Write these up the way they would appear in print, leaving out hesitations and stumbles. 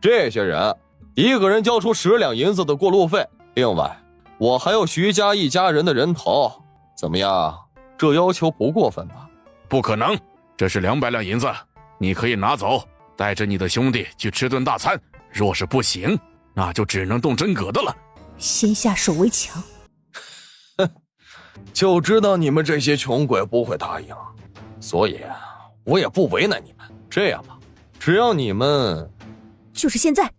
这些人一个人交出10两银子的过路费，另外我还有徐家一家人的人头，怎么样？这要求不过分吧？不可能，这是200两银子，你可以拿走，带着你的兄弟去吃顿大餐。若是不行，那就只能动真格的了。先下手为强。就知道你们这些穷鬼不会答应，所以我也不为难你们。这样吧，只要你们……就是现在！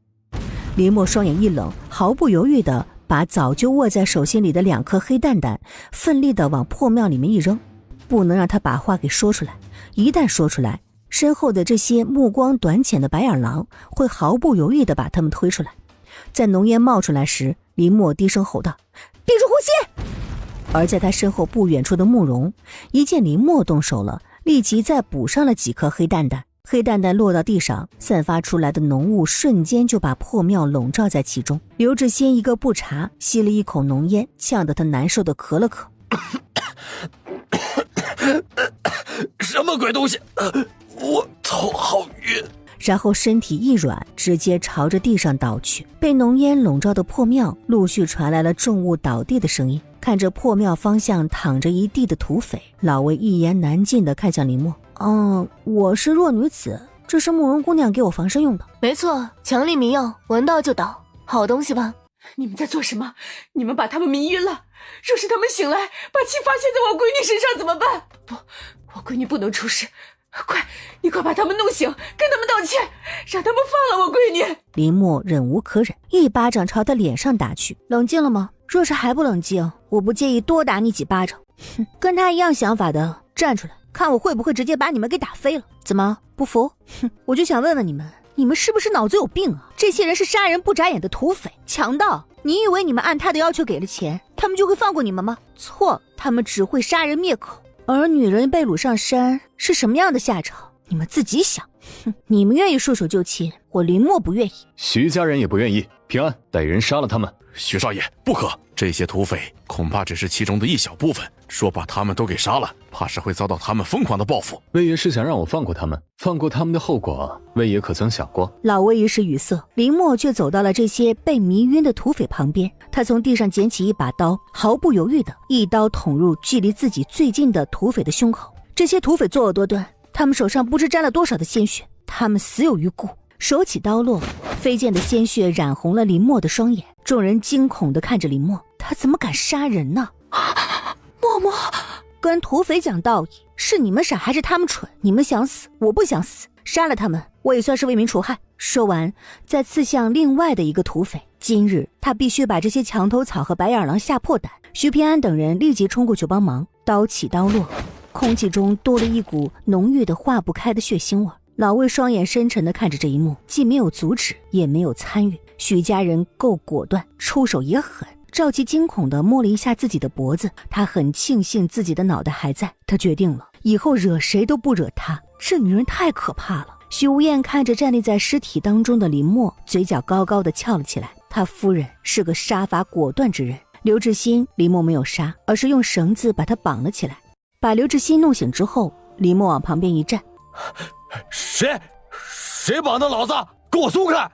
林默双眼一冷，毫不犹豫地把早就握在手心里的2颗黑蛋蛋奋力地往破庙里面一扔，不能让他把话给说出来。一旦说出来，身后的这些目光短浅的白眼狼会毫不犹豫地把他们推出来。在浓烟冒出来时，林默低声吼道：“闭住呼吸！”而在他身后不远处的慕容一见林默动手了，立即再补上了几颗黑蛋蛋。黑蛋蛋落到地上，散发出来的浓雾瞬间就把破庙笼罩在其中。刘志新一个不察，吸了一口浓烟，呛得他难受的咳了咳。什么鬼东西？我头好晕。然后身体一软，直接朝着地上倒去。被浓烟笼罩的破庙陆续传来了重物倒地的声音。看着破庙方向躺着一地的土匪，老魏一言难尽地看向林默。我是弱女子，这是慕容姑娘给我防身用的。没错，强力迷药，闻到就倒，好东西吧？你们在做什么？你们把他们迷晕了。若是他们醒来，把气发泄在我闺女身上怎么办？不，我闺女不能出事。你快把他们弄醒，跟他们道歉，让他们放了我闺女。林默忍无可忍，一巴掌朝他脸上打去。冷静了吗？若是还不冷静，我不介意多打你几巴掌。哼，跟他一样想法的站出来，看我会不会直接把你们给打飞了。怎么不服？哼，我就想问问你们是不是脑子有病啊？这些人是杀人不眨眼的土匪强盗，你以为你们按他的要求给了钱，他们就会放过你们吗？错，他们只会杀人灭口。而女人被掳上山是什么样的下场，你们自己想。哼，你们愿意束手就擒，我林默不愿意。徐家人也不愿意。平安，带人杀了他们。徐少爷，不可！这些土匪恐怕只是其中的一小部分，说把他们都给杀了，怕是会遭到他们疯狂的报复。魏爷是想让我放过他们，放过他们的后果，魏爷可曾想过？老魏一时语塞，林默却走到了这些被迷晕的土匪旁边，他从地上捡起一把刀，毫不犹豫的一刀捅入距离自己最近的土匪的胸口。这些土匪作恶多端，他们手上不知沾了多少的鲜血，他们死有余辜。手起刀落，飞溅的鲜血染红了林默的双眼。众人惊恐地看着林默，他怎么敢杀人呢？默默，跟土匪讲道义，是你们傻还是他们蠢？你们想死，我不想死，杀了他们，我也算是为民除害。说完，再刺向另外的一个土匪。今日他必须把这些墙头草和白眼狼吓破胆。徐平安等人立即冲过去帮忙，刀起刀落，空气中多了一股浓郁的化不开的血腥味。老魏双眼深沉地看着这一幕，既没有阻止，也没有参与。许家人够果断，出手也狠。赵琪惊恐地摸了一下自己的脖子，他很庆幸自己的脑袋还在。他决定了，以后惹谁都不惹他。这女人太可怕了。许无厌看着站立在尸体当中的林默，嘴角高高地翘了起来。他夫人是个杀伐果断之人。刘志新，林默没有杀，而是用绳子把他绑了起来。把刘志新弄醒之后，林默往旁边一站。谁绑的老子？给我松开！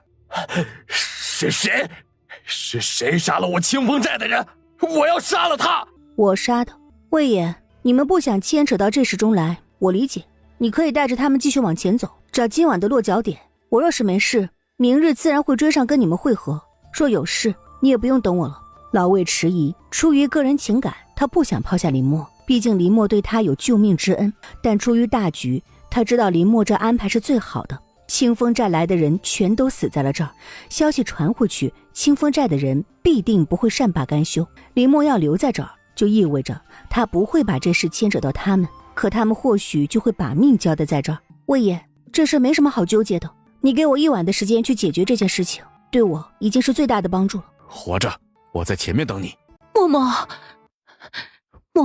是谁杀了我清风寨的人？我要杀了他！我杀的。魏爷，你们不想牵扯到这事中来，我理解。你可以带着他们继续往前走，找今晚的落脚点。我若是没事，明日自然会追上跟你们会合。若有事，你也不用等我了。老魏迟疑，出于个人情感，他不想抛下林默，毕竟林默对他有救命之恩。但出于大局，他知道林默这安排是最好的。清风寨来的人全都死在了这儿，消息传回去，清风寨的人必定不会善罢甘休。林默要留在这儿，就意味着他不会把这事牵扯到他们，可他们或许就会把命交代在这儿。魏爷，这事没什么好纠结的，你给我1晚的时间去解决这件事情，对我已经是最大的帮助了。活着，我在前面等你。默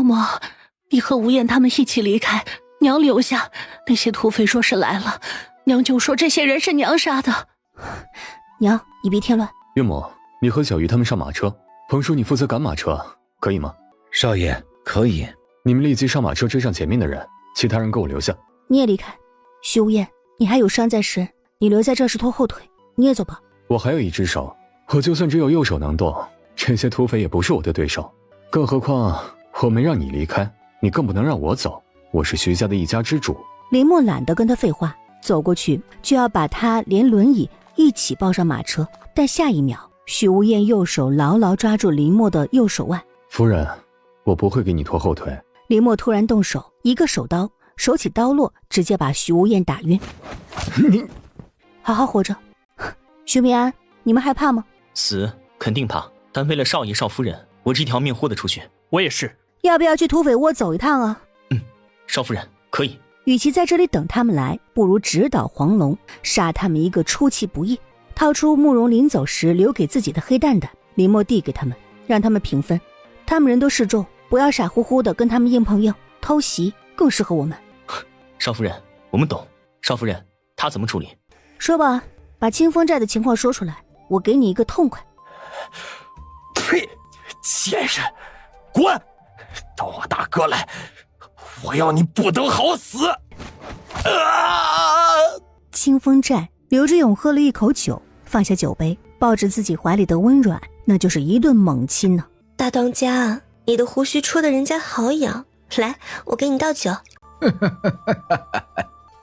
默，你和吴燕他们一起离开，娘留下。那些土匪若是来了，娘就说这些人是娘杀的。娘，你别添乱。岳母，你和小鱼他们上马车，彭叔你负责赶马车，可以吗？少爷，可以。你们立即上马车追上前面的人，其他人给我留下。你也离开。徐无厌，你还有伤在身，你留在这是拖后腿。你也走吧。我还有一只手，我就算只有右手能动，这些土匪也不是我的对手。更何况我没让你离开，你更不能让我走。我是徐家的一家之主。林默懒得跟他废话，走过去就要把他连轮椅一起抱上马车，但下一秒，许无厌右手牢牢抓住林默的右手腕。夫人，我不会给你拖后腿。林默突然动手，一个手刀，手起刀落，直接把徐无厌打晕。你好好活着。徐平安，你们害怕吗？死肯定怕，但为了少爷少夫人，我这条命豁得出去。我也是。要不要去土匪窝走一趟啊？少夫人可以。与其在这里等他们来，不如直捣黄龙，杀他们一个出其不意。掏出慕容临走时留给自己的黑蛋蛋，林默递给他们，让他们平分。他们人都示众，不要傻乎乎的跟他们硬碰硬，偷袭更适合我们。少夫人，我们懂。少夫人，他怎么处理？说吧，把清风寨的情况说出来，我给你一个痛快。呸！贱人，滚！找我大哥来，我要你不得好死！清风寨，刘志勇喝了一口酒，放下酒杯，抱着自己怀里的温软，那就是一顿猛亲呢。大当家，你的胡须戳得人家好痒，来，我给你倒酒。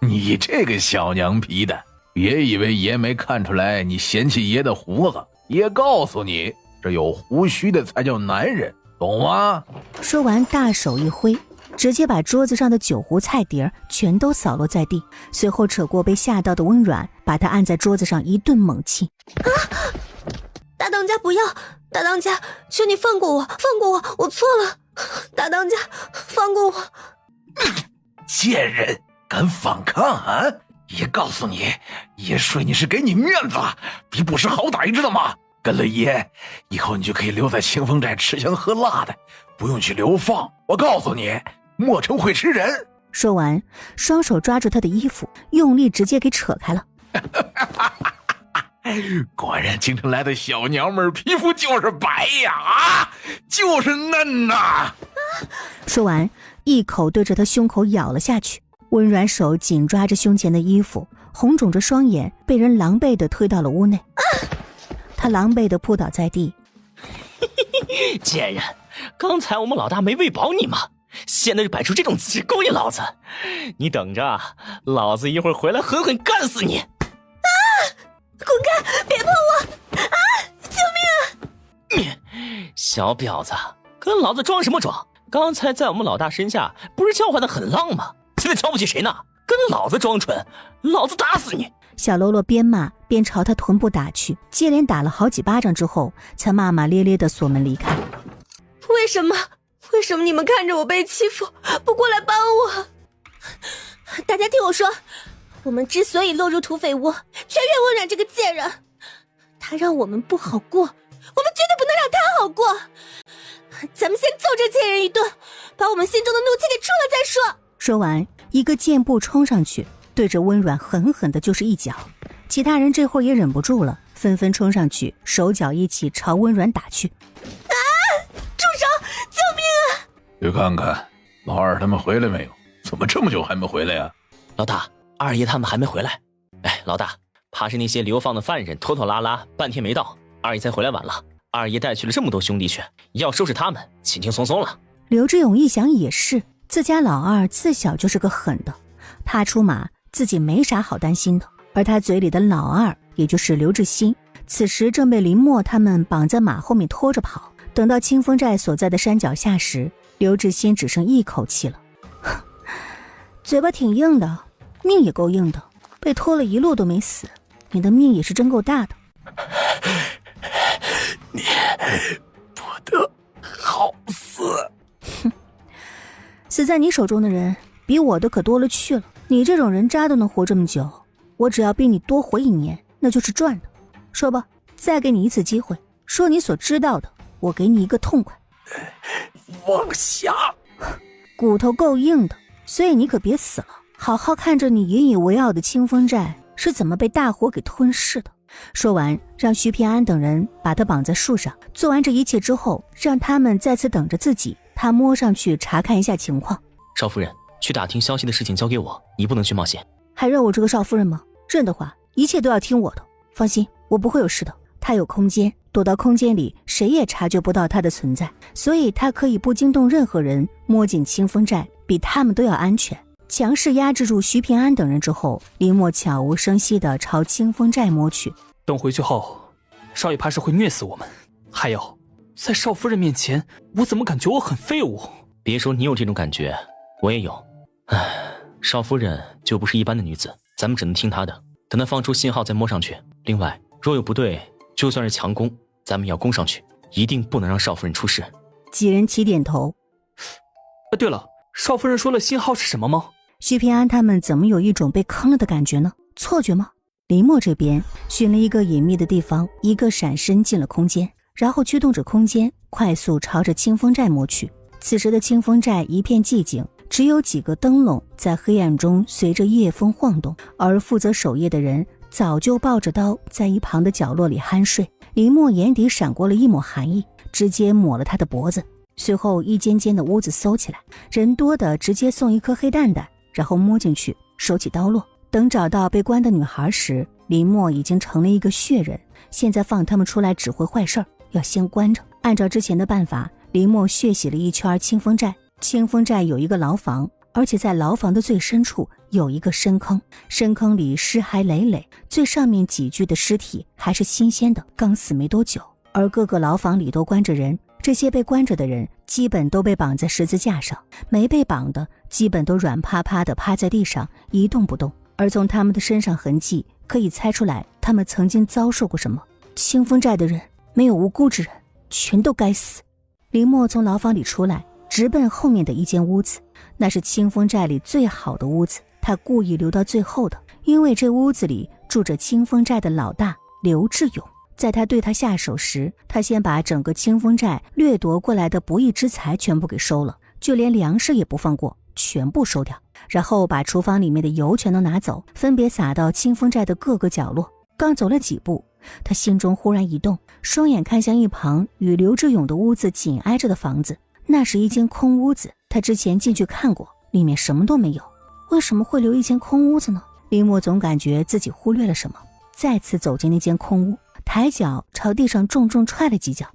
你这个小娘皮的，别以为爷没看出来你嫌弃爷的胡子，爷告诉你，这有胡须的才叫男人，懂吗？说完，大手一挥，直接把桌子上的酒壶菜碟全都扫落在地，随后扯过被吓到的温软，把他按在桌子上一顿猛亲。啊！大当家不要！大当家，求你放过我，放过我，我错了！大当家，放过我！贱人，敢反抗啊！爷告诉你，爷睡你是给你面子，比不识好歹，知道吗？跟了爷，以后你就可以留在清风寨吃香喝辣的，不用去流放。我告诉你，莫成会吃人。说完，双手抓住他的衣服，用力直接给扯开了。果然京城来的小娘们皮肤就是白呀，啊，就是嫩呐！说完，一口对着他胸口咬了下去，温软手紧抓着胸前的衣服，红肿着双眼，被人狼狈地推到了屋内。他狼狈地扑倒在地。贱人，刚才我们老大没喂饱你吗？现在就摆出这种姿势勾引老子，你等着，老子一会儿回来狠狠干死你！滚开！别碰我！啊！救命啊！小婊子，跟老子装什么装？刚才在我们老大身下不是叫唤的很浪吗？现在瞧不起谁呢？跟老子装蠢，老子打死你！小喽啰边骂边朝他臀部打去，接连打了好几巴掌之后，才骂骂咧咧地锁门离开。为什么你们看着我被欺负，不过来帮我？大家听我说，我们之所以落入土匪窝，全怨温软这个贱人。他让我们不好过，我们绝对不能让他好过。咱们先揍这贱人一顿，把我们心中的怒气给出了再说。说完，一个箭步冲上去，对着温软狠狠的就是一脚。其他人这会儿也忍不住了，纷纷冲上去，手脚一起朝温软打去。啊！住手！救命啊！去看看老二他们回来没有？怎么这么久还没回来呀？老大，二爷他们还没回来。哎，老大，怕是那些流放的犯人拖拖拉拉半天没到，二爷才回来晚了。二爷带去了这么多兄弟去，要收拾他们轻轻松松了。刘志勇一想也是，自家老二自小就是个狠的，他出马自己没啥好担心的。而他嘴里的老二，也就是刘志新，此时正被林默他们绑在马后面拖着跑。等到清风寨所在的山脚下时，刘志新只剩一口气了。嘴巴挺硬的，命也够硬的，被拖了一路都没死，你的命也是真够大的。你不得好死！哼，死在你手中的人比我的可多了去了。你这种人渣都能活这么久，我只要比你多活1年，那就是赚的。说吧，再给你一次机会，说你所知道的，我给你一个痛快。妄想！骨头够硬的，所以你可别死了，好好看着你引以为傲的清风寨是怎么被大火给吞噬的。说完，让徐平安等人把他绑在树上。做完这一切之后，让他们在此等着自己，他摸上去查看一下情况。少夫人，去打听消息的事情交给我，你不能去冒险。还认我这个少夫人吗？认的话，一切都要听我的。放心，我不会有事的。他有空间，躲到空间里，谁也察觉不到他的存在，所以他可以不惊动任何人摸进清风寨，比他们都要安全。强势压制住徐平安等人之后，林默悄无声息地朝清风寨摸去。等回去后，少爷怕是会虐死我们。还有，在少夫人面前，我怎么感觉我很废物？别说你有这种感觉，我也有。唉，少夫人就不是一般的女子，咱们只能听她的。等她放出信号再摸上去。另外，若有不对，就算是强攻，咱们也要攻上去，一定不能让少夫人出事。几人齐点头。对了，少夫人说了信号是什么吗？徐平安他们怎么有一种被坑了的感觉呢？错觉吗？林默这边寻了一个隐秘的地方，一个闪身进了空间，然后驱动着空间快速朝着清风寨摸去。此时的清风寨一片寂静，只有几个灯笼在黑暗中随着夜风晃动，而负责守夜的人早就抱着刀在一旁的角落里酣睡。林默眼底闪过了一抹寒意，直接抹了他的脖子。随后一间间的屋子搜起来，人多的直接送一颗黑蛋蛋，然后摸进去，手起刀落。等找到被关的女孩时，林默已经成了一个血人。现在放他们出来只会坏事儿，要先关着。按照之前的办法，林默血洗了一圈清风寨。清风寨有一个牢房，而且在牢房的最深处有一个深坑，深坑里尸骸累累，最上面几具的尸体还是新鲜的，刚死没多久。而各个牢房里都关着人，这些被关着的人基本都被绑在十字架上，没被绑的基本都软趴趴的趴在地上一动不动。而从他们的身上痕迹可以猜出来，他们曾经遭受过什么。清风寨的人没有无辜之人，全都该死。林默从牢房里出来，直奔后面的一间屋子，那是清风寨里最好的屋子，他故意留到最后的，因为这屋子里住着清风寨的老大刘志勇。在他对他下手时，他先把整个清风寨掠夺过来的不义之财全部给收了，就连粮食也不放过，全部收掉，然后把厨房里面的油全都拿走，分别撒到清风寨的各个角落。刚走了几步，他心中忽然一动，双眼看向一旁与刘志勇的屋子紧挨着的房子，那是一间空屋子。他之前进去看过，里面什么都没有，为什么会留一间空屋子呢？林默总感觉自己忽略了什么，再次走进那间空屋，抬脚朝地上重重踹了几脚。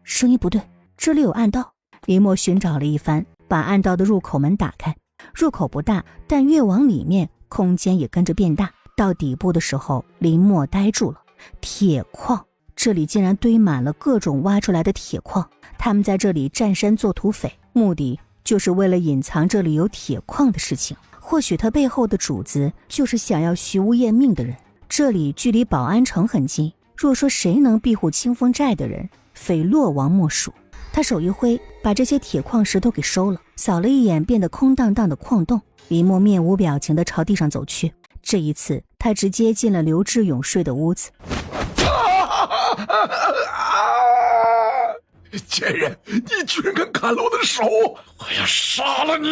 声音不对，这里有暗道。林默寻找了一番，把暗道的入口门打开。入口不大，但越往里面空间也跟着变大。到底部的时候，林默呆住了。铁矿，这里竟然堆满了各种挖出来的铁矿。他们在这里占山做土匪，目的就是为了隐藏这里有铁矿的事情。或许他背后的主子就是想要徐无厌命的人。这里距离保安城很近，若说谁能庇护清风寨的人，非洛王莫属。他手一挥，把这些铁矿石都给收了，扫了一眼变得空荡荡的矿洞。林默面无表情地朝地上走去，这一次他直接进了刘志勇睡的屋子。贱人，你居然敢砍了我的手，我要杀了你！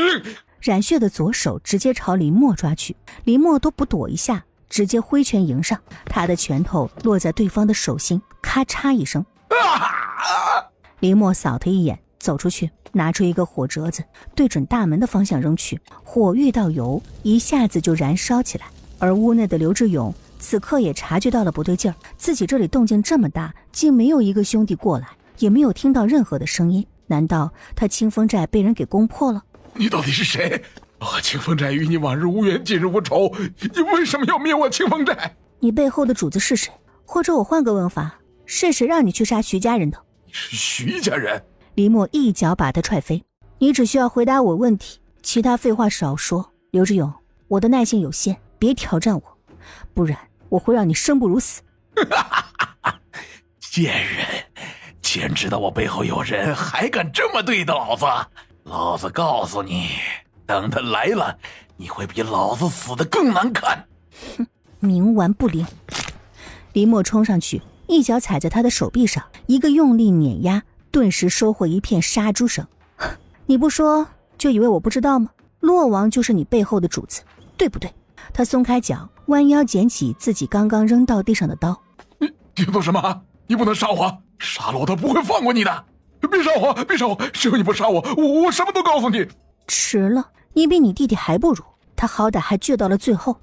染血的左手直接朝林默抓去，林默都不躲一下，直接挥拳迎上，他的拳头落在对方的手心，咔嚓一声。林默扫他一眼，走出去，拿出一个火折子，对准大门的方向扔去，火遇到油，一下子就燃烧起来。而屋内的刘志勇此刻也察觉到了不对劲儿，自己这里动静这么大，竟没有一个兄弟过来，也没有听到任何的声音，难道他清风寨被人给攻破了？你到底是谁？我清风寨与你往日无冤，近日无仇，你为什么要灭我清风寨？你背后的主子是谁？或者我换个问法，是谁让你去杀徐家人的？是徐家人？林默一脚把他踹飞。你只需要回答我问题，其他废话少说。刘志勇，我的耐性有限，别挑战我，不然我会让你生不如死。贱人，既然知道我背后有人，还敢这么对待老子？老子告诉你，等他来了，你会比老子死得更难看。哼，冥顽不灵。林默冲上去，一脚踩在他的手臂上，一个用力碾压，顿时收获一片杀猪声。你不说就以为我不知道吗？洛王就是你背后的主子，对不对？他松开脚，弯腰捡起自己刚刚扔到地上的刀。你做什么？你不能杀我，杀了我他不会放过你的。别杀我，别杀我，只有你不杀我，我什么都告诉你。迟了，你比你弟弟还不如，他好歹还倔到了最后。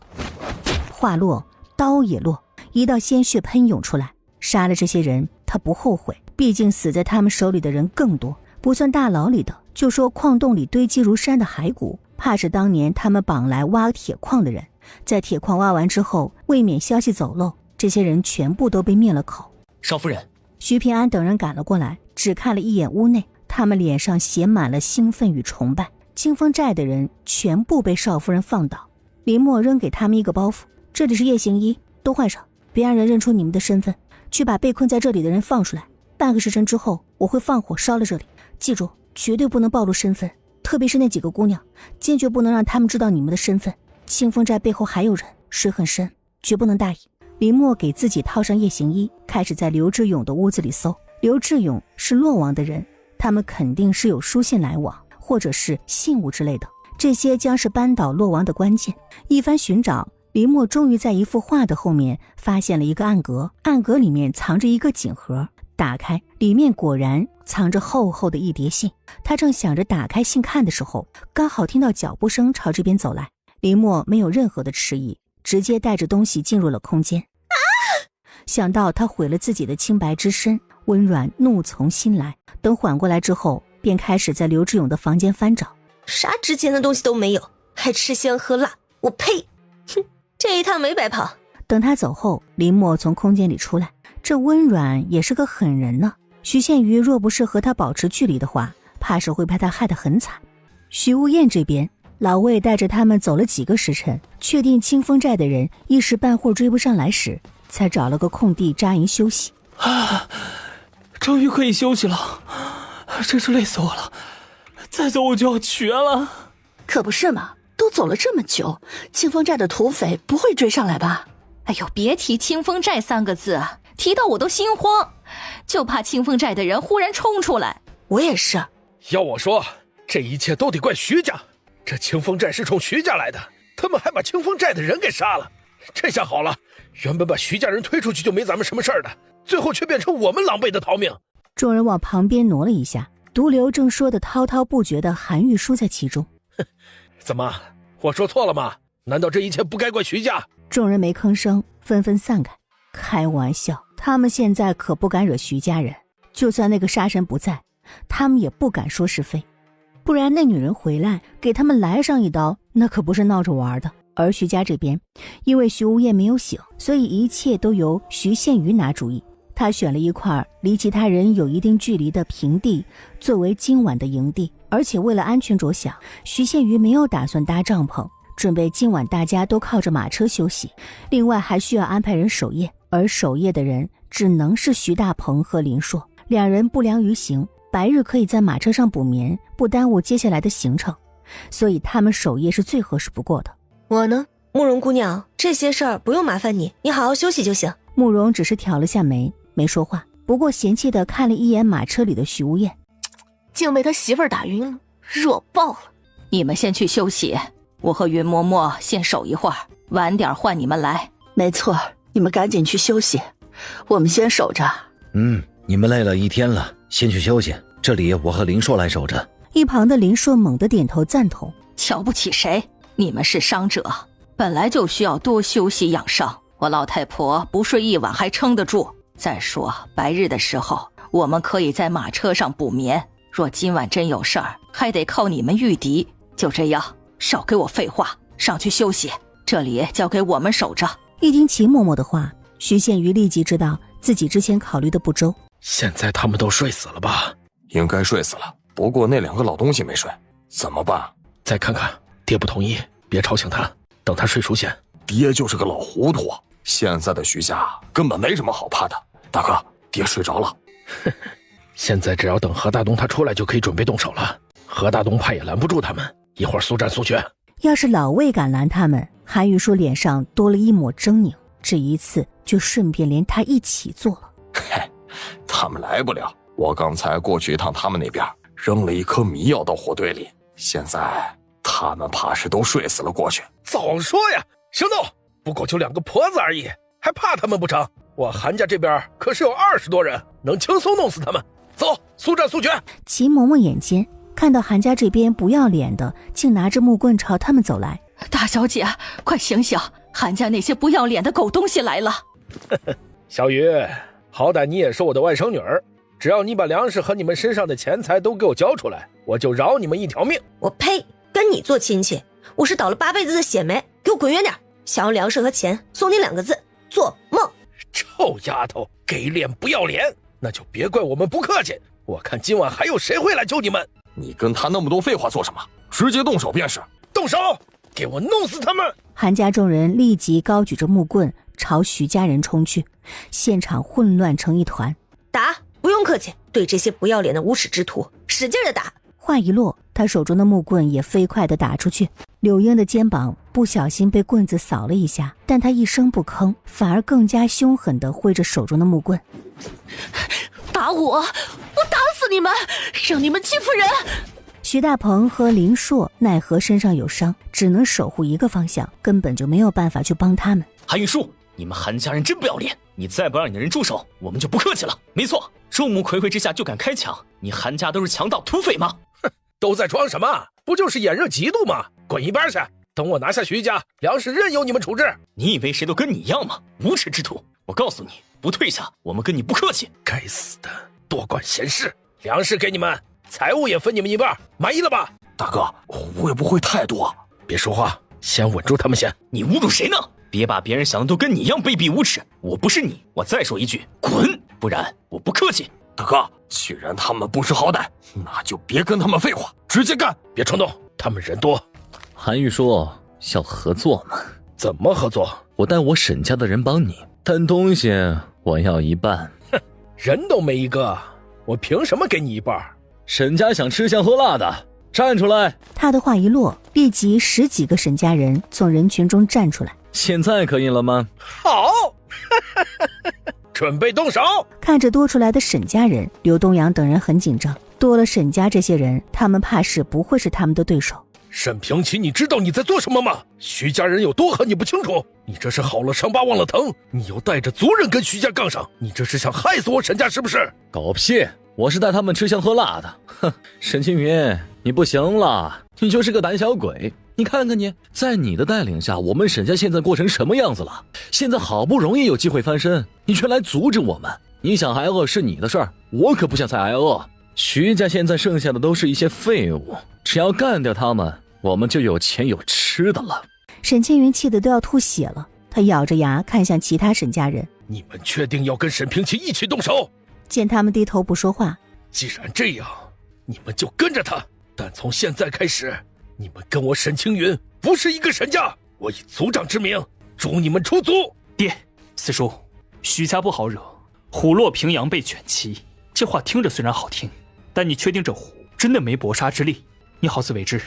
话落，刀也落，一道鲜血喷涌出来。杀了这些人，他不后悔，毕竟死在他们手里的人更多，不算大牢里的，就说矿洞里堆积如山的骸骨，怕是当年他们绑来挖铁矿的人。在铁矿挖完之后，未免消息走漏，这些人全部都被灭了口。少夫人，徐平安等人赶了过来，只看了一眼屋内，他们脸上写满了兴奋与崇拜。清风寨的人全部被少夫人放倒。林默扔给他们一个包袱，这里是夜行衣，都换上，别让人认出你们的身份，去把被困在这里的人放出来。半个时辰之后，我会放火烧了这里，记住，绝对不能暴露身份，特别是那几个姑娘，坚决不能让他们知道你们的身份。清风寨背后还有人，水很深，绝不能大意。林默给自己套上夜行衣，开始在刘志勇的屋子里搜。刘志勇是洛王的人，他们肯定是有书信来往，或者是信物之类的，这些将是扳倒洛王的关键。一番寻找，林默终于在一幅画的后面发现了一个暗格，暗格里面藏着一个锦盒，打开，里面果然藏着厚厚的一叠信。他正想着打开信看的时候，刚好听到脚步声朝这边走来。林默没有任何的迟疑，直接带着东西进入了空间。想到他毁了自己的清白之身，温软怒从心来。等缓过来之后，便开始在刘志勇的房间翻找，啥值钱的东西都没有，还吃香喝辣，我呸！哼，这一趟没白跑。等他走后，林默从空间里出来，这温软也是个狠人呢。徐宪瑜若不是和他保持距离的话，怕是会被他害得很惨。徐无艳这边，老魏带着他们走了几个时辰，确定清风寨的人一时半会追不上来时，才找了个空地扎营休息。终于可以休息了，真是累死我了，再走我就要瘸了。可不是嘛，都走了这么久，清风寨的土匪不会追上来吧？哎呦，别提清风寨3个字，提到我都心慌，就怕清风寨的人忽然冲出来。我也是。要我说，这一切都得怪徐家，这清风寨是冲徐家来的，他们还把清风寨的人给杀了。这下好了，原本把徐家人推出去就没咱们什么事儿的，最后却变成我们狼狈的逃命。众人往旁边挪了一下，独留正说得滔滔不绝的韩玉书在其中。怎么，我说错了吗？难道这一切不该怪徐家？众人没吭声，纷纷散开。开玩笑，他们现在可不敢惹徐家人，就算那个杀神不在，他们也不敢说是非，不然那女人回来给他们来上一刀，那可不是闹着玩的。而徐家这边，因为徐无艳没有醒，所以一切都由徐宪瑜拿主意。他选了一块离其他人有一定距离的平地作为今晚的营地，而且为了安全着想，徐宪瑜没有打算搭帐篷，准备今晚大家都靠着马车休息。另外还需要安排人守夜，而守夜的人只能是徐大鹏和林硕，两人不良于行，白日可以在马车上补眠，不耽误接下来的行程，所以他们守夜是最合适不过的。我呢，慕容姑娘，这些事儿不用麻烦你，你好好休息就行。慕容只是挑了下眉，没说话，不过嫌弃地看了一眼马车里的徐无艳，竟被他媳妇儿打晕了，弱爆了。你们先去休息，我和云嬷嬷先守一会儿，晚点换你们来。没错，你们赶紧去休息，我们先守着。你们累了一天了，先去休息，这里我和林硕来守着。一旁的林硕猛地点头赞同。瞧不起谁？你们是伤者，本来就需要多休息养伤。我老太婆不睡一晚还撑得住。再说白日的时候，我们可以在马车上补眠。若今晚真有事儿，还得靠你们御敌。就这样，少给我废话，上去休息，这里交给我们守着。一听齐嬷嬷的话，徐宪瑜立即知道自己之前考虑的不周。现在他们都睡死了吧？应该睡死了，不过那2个老东西没睡，怎么办？再看看，爹不同意，别吵醒他，等他睡熟先。爹就是个老糊涂，现在的徐家根本没什么好怕的。大哥，爹睡着了。现在只要等何大东他出来就可以准备动手了，何大东派也拦不住他们，一会儿速战速决。要是老魏敢拦他们，韩玉书脸上多了一抹狰狞，这一次就顺便连他一起做了。嘿，他们来不了，我刚才过去一趟他们那边，扔了一颗迷药到火堆里，现在他们怕是都睡死了过去。早说呀，行动！不过就2个婆子而已，还怕他们不成？我韩家这边可是有20多人，能轻松弄死他们。走，速战速决！齐嬷嬷眼尖，看到韩家这边不要脸的竟拿着木棍朝他们走来。大小姐，快醒醒，韩家那些不要脸的狗东西来了！小鱼，好歹你也是我的外甥女儿，只要你把粮食和你们身上的钱财都给我交出来，我就饶你们一条命。我呸！跟你做亲戚，我是倒了8辈子的血霉，给我滚远点！想要粮食和钱，送你2个字：做梦！臭丫头，给脸不要脸，那就别怪我们不客气。我看今晚还有谁会来救你们？你跟他那么多废话做什么？直接动手便是。动手！给我弄死他们！韩家众人立即高举着木棍朝徐家人冲去，现场混乱成一团。打！不用客气，对这些不要脸的无耻之徒，使劲的打！话一落，他手中的木棍也飞快地打出去。柳英的肩膀不小心被棍子扫了一下，但他一声不吭，反而更加凶狠地挥着手中的木棍。打我打死你们，让你们欺负人！徐大鹏和林硕奈何身上有伤，只能守护一个方向，根本就没有办法去帮他们。韩玉树，你们韩家人真不要脸！你再不让你的人住手，我们就不客气了。没错，众目睽睽之下就敢开枪，你韩家都是强盗土匪吗？哼，都在装什么？不就是眼热嫉妒吗？滚一边去！等我拿下徐家，粮食任由你们处置。你以为谁都跟你一样吗？无耻之徒！我告诉你，不退下，我们跟你不客气。该死的，多管闲事！粮食给你们，财物也分你们一半，满意了吧？大哥，会不会太多？别说话，先稳住他们先。你侮辱谁呢？别把别人想的都跟你一样卑鄙无耻。我不是你，我再说一句，滚！不然我不客气。大哥，既然他们不识好歹，那就别跟他们废话，直接干！别冲动，他们人多。韩玉说要合作嘛？怎么合作？我带我沈家的人帮你，但东西我要一半。哼，人都没一个，我凭什么给你一半？沈家想吃香喝辣的，站出来！他的话一落，立即10几个沈家人从人群中站出来。现在可以了吗？好，准备动手！看着多出来的沈家人，刘东阳等人很紧张。多了沈家这些人，他们怕是不会是他们的对手。沈平奇，你知道你在做什么吗？徐家人有多狠你不清楚？你这是好了伤疤忘了疼，你又带着族人跟徐家杠上，你这是想害死我沈家是不是？狗屁！我是带他们吃香喝辣的。哼，沈青云，你不行了，你就是个胆小鬼。你看看你，在你的带领下，我们沈家现在过成什么样子了？现在好不容易有机会翻身，你却来阻止我们。你想挨饿是你的事儿，我可不想再挨饿。徐家现在剩下的都是一些废物，只要干掉他们，我们就有钱有吃的了。沈青云气得都要吐血了，他咬着牙看向其他沈家人：你们确定要跟沈平奇一起动手？见他们低头不说话，既然这样，你们就跟着他。但从现在开始，你们跟我沈青云不是一个沈家。我以族长之名逐你们出族。爹，四叔，徐家不好惹，虎落平阳被犬欺。这话听着虽然好听，但你确定这虎真的没搏杀之力？你好自为之，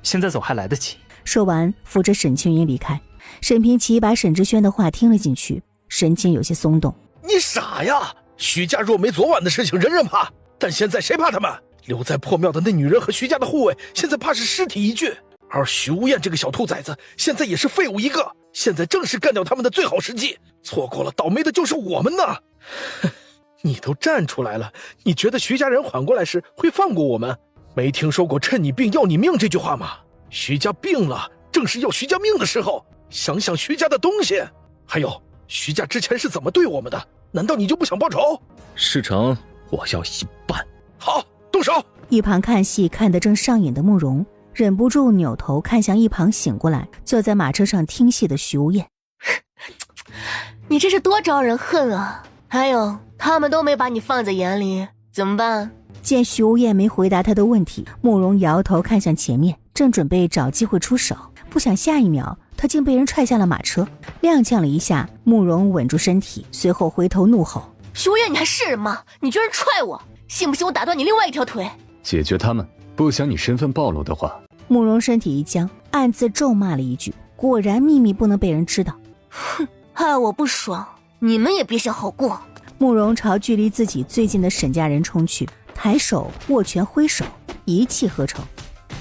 现在走还来得及。说完，扶着沈青云离开。沈平奇把沈志轩的话听了进去，神情有些松动。你傻呀！徐家若没昨晚的事情，人人怕，但现在谁怕他们？留在破庙的那女人和徐家的护卫，现在怕是尸体一具。而徐无厌这个小兔崽子，现在也是废物一个。现在正是干掉他们的最好时机，错过了，倒霉的就是我们呢。你都站出来了，你觉得徐家人缓过来时会放过我们？没听说过趁你病要你命这句话吗？徐家病了，正是要徐家命的时候。想想徐家的东西，还有徐家之前是怎么对我们的，难道你就不想报仇？事成，我要一半。好，动手！一旁看戏看得正上瘾的慕容忍不住扭头看向一旁醒过来坐在马车上听戏的徐无厌。你这是多招人恨啊！还有，他们都没把你放在眼里，怎么办？见徐无厌没回答他的问题，慕容摇头看向前面，正准备找机会出手，不想下一秒他竟被人踹下了马车，踉跄了一下，慕容稳住身体，随后回头怒吼：徐无厌，你还是人吗？你居然踹我，信不信我打断你另外一条腿？解决他们，不想你身份暴露的话。慕容身体一僵，暗自咒骂了一句，果然秘密不能被人知道。哼，害我不爽，你们也别想好过。慕容朝距离自己最近的沈家人冲去，抬手握拳挥手，一气呵成。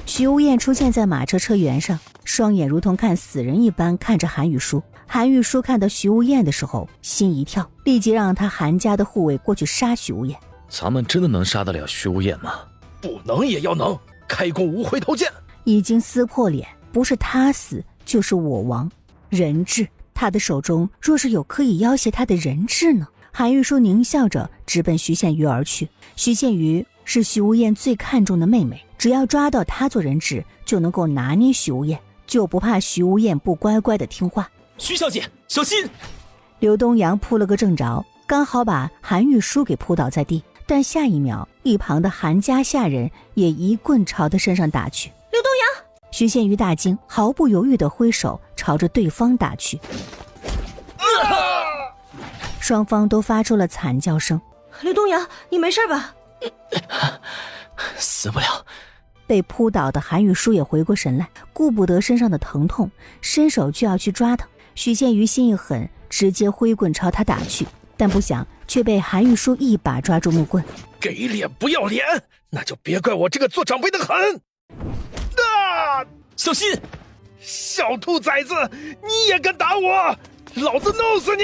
徐无厌出现在马车车辕上，双眼如同看死人一般看着韩雨舒。韩雨舒看到徐无厌的时候心一跳，立即让他韩家的护卫过去杀徐无厌。咱们真的能杀得了徐无厌吗？不能也要能，开弓无回头箭。已经撕破脸，不是他死就是我亡，人质他的手中若是有可以要挟他的人质呢？韩玉书狞笑着直奔徐宪瑜而去。徐宪瑜是徐无厌最看重的妹妹，只要抓到她做人质，就能够拿捏徐无厌，就不怕徐无厌不乖乖的听话。徐小姐，小心！刘东阳扑了个正着，刚好把韩玉书给扑倒在地，但下一秒，一旁的韩家下人也一棍朝他身上打去。刘东阳！徐宪瑜大惊，毫不犹豫地挥手朝着对方打去。双方都发出了惨叫声。刘东阳，你没事吧？死不了。被扑倒的韩玉书也回过神来，顾不得身上的疼痛，伸手就要去抓他。徐宪瑜心一狠，直接挥棍朝他打去，但不想却被韩玉书一把抓住木棍。给脸不要脸，那就别怪我这个做长辈的狠。小心！小兔崽子，你也敢打我？老子弄死你！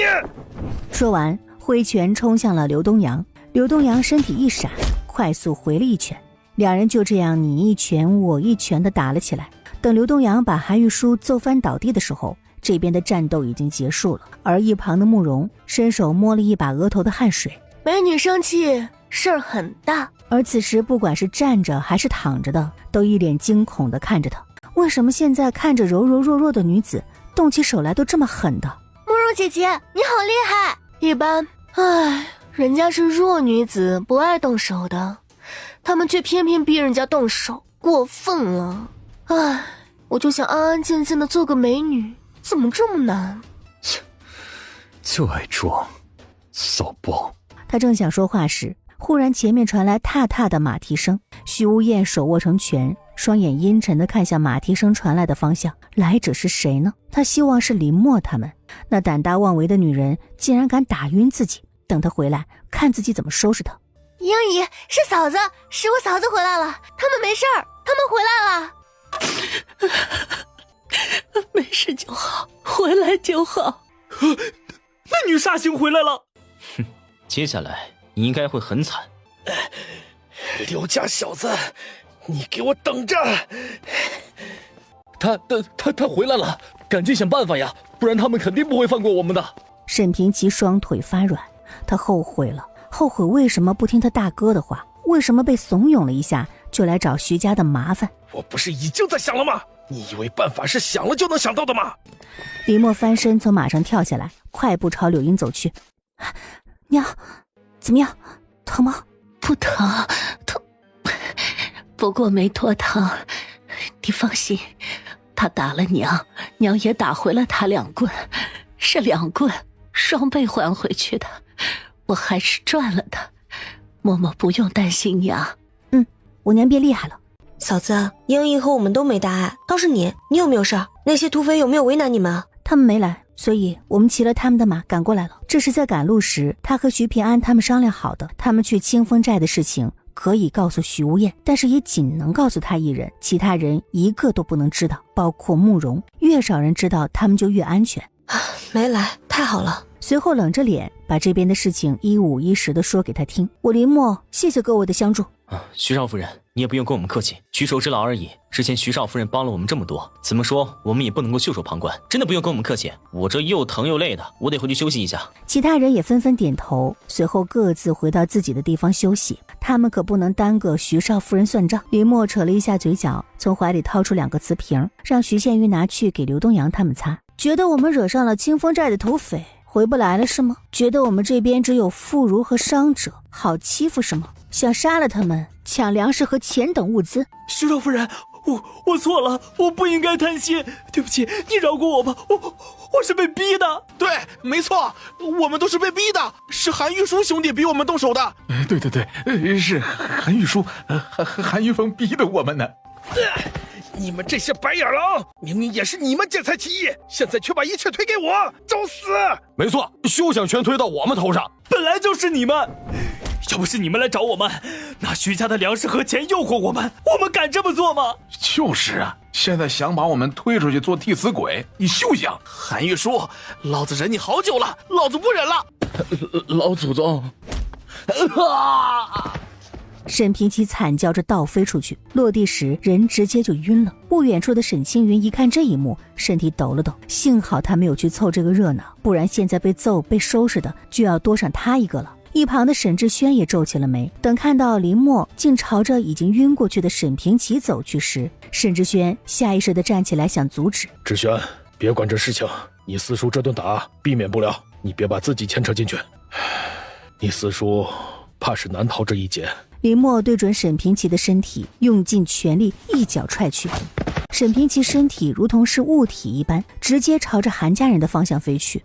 说完，挥拳冲向了刘东阳。刘东阳身体一闪，快速回了一拳。两人就这样你一拳我一拳的打了起来。等刘东阳把韩玉书揍翻倒地的时候，这边的战斗已经结束了，而一旁的慕容伸手摸了一把额头的汗水。美女生气，事儿很大。而此时不管是站着还是躺着的，都一脸惊恐地看着他。为什么现在看着柔柔弱弱的女子，动起手来都这么狠的？慕容姐姐，你好厉害！一般，人家是弱女子，不爱动手的，他们却偏偏逼人家动手，过分了。我就想安安静静的做个美女，怎么这么难？就爱装骚包。他正想说话时，忽然前面传来踏踏的马蹄声。徐无厌手握成拳，双眼阴沉地看向马蹄声传来的方向。来者是谁呢？他希望是林默他们。那胆大妄为的女人竟然敢打晕自己，等她回来看自己怎么收拾她。英姨，是嫂子，是我嫂子回来了，他们没事儿，他们回来了。没事就好，回来就好。那女煞星回来了。哼，接下来你应该会很惨。刘家小子，你给我等着！他回来了，赶紧想办法呀，不然他们肯定不会放过我们的。沈平奇双腿发软，他后悔了，后悔为什么不听他大哥的话，为什么被怂恿了一下就来找徐家的麻烦。我不是已经在想了吗？你以为办法是想了就能想到的吗？李默翻身从马上跳下来，快步朝柳英走去。娘，怎么样？疼吗？不疼，不过没多疼。你放心，他打了娘，娘也打回了他2棍，是2棍，双倍还回去的，我还是赚了的。嬷嬷不用担心娘。我娘变厉害了。嫂子，英姨和我们都没大碍，倒是你有没有事儿？那些土匪有没有为难你们？他们没来，所以我们骑了他们的马赶过来了。这是在赶路时，他和徐平安他们商量好的，他们去清风寨的事情可以告诉徐无厌，但是也仅能告诉他一人，其他人一个都不能知道，包括慕容。越少人知道，他们就越安全。没来，太好了。随后冷着脸把这边的事情一五一十的说给他听。我林默，谢谢各位的相助。徐少夫人，你也不用跟我们客气，举手之劳而已。之前徐少夫人帮了我们这么多，怎么说我们也不能够袖手旁观，真的不用跟我们客气。我这又疼又累的，我得回去休息一下。其他人也纷纷点头，随后各自回到自己的地方休息。他们可不能耽搁徐少夫人算账。林默扯了一下嘴角，从怀里掏出2个瓷瓶，让徐宪瑜拿去给刘东阳他们擦。觉得我们惹上了清风寨的土匪，回不来了是吗？觉得我们这边只有妇孺和伤者，好欺负是吗？想杀了他们，抢粮食和钱等物资。徐少夫人，我错了，我不应该贪心，对不起，你饶过我吧，我是被逼的。对，没错，我们都是被逼的，是韩玉书兄弟逼我们动手的。对，是韩玉书、韩玉峰逼的我们呢。你们这些白眼狼，明明也是你们劫财起义，现在却把一切推给我，找死！没错，休想全推到我们头上。本来就是你们，要不是你们来找我们，拿徐家的粮食和钱诱惑我们敢这么做吗？就是啊，现在想把我们推出去做替死鬼，你休想！韩玉书，老子忍你好久了，老子不忍了。老祖宗。沈平齐惨叫着倒飞出去，落地时人直接就晕了。不远处的沈青云一看这一幕，身体抖了抖，幸好他没有去凑这个热闹，不然现在被揍被收拾的就要多上他一个了。一旁的沈志轩也皱起了眉，等看到林默竟朝着已经晕过去的沈平齐走去时，沈志轩下意识地站起来想阻止。志轩，别管这事情，你四叔这顿打避免不了，你别把自己牵扯进去。你四叔怕是难逃这一劫。林默对准沈平齐的身体用尽全力一脚踹去，沈平齐身体如同是物体一般，直接朝着韩家人的方向飞去。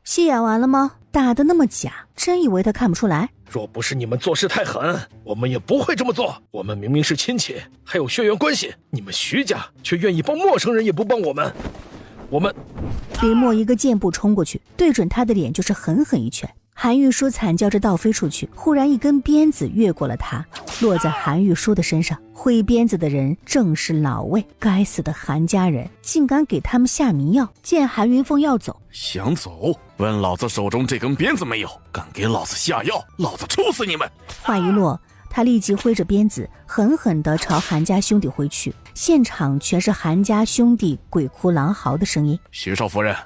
戏演完了吗？打得那么假，真以为他看不出来？若不是你们做事太狠，我们也不会这么做。我们明明是亲戚，还有血缘关系，你们徐家却愿意帮陌生人也不帮我们。林默一个箭步冲过去，对准他的脸就是狠狠一拳。韩玉书惨叫着倒飞出去，忽然一根鞭子越过了他，落在韩玉书的身上。挥鞭子的人正是老魏，该死的韩家人竟敢给他们下迷药。见韩云峰要走，想走？问老子手中这根鞭子没有？敢给老子下药，老子处死你们！话一落，他立即挥着鞭子狠狠地朝韩家兄弟挥去，现场全是韩家兄弟鬼哭狼嚎的声音。徐少夫人，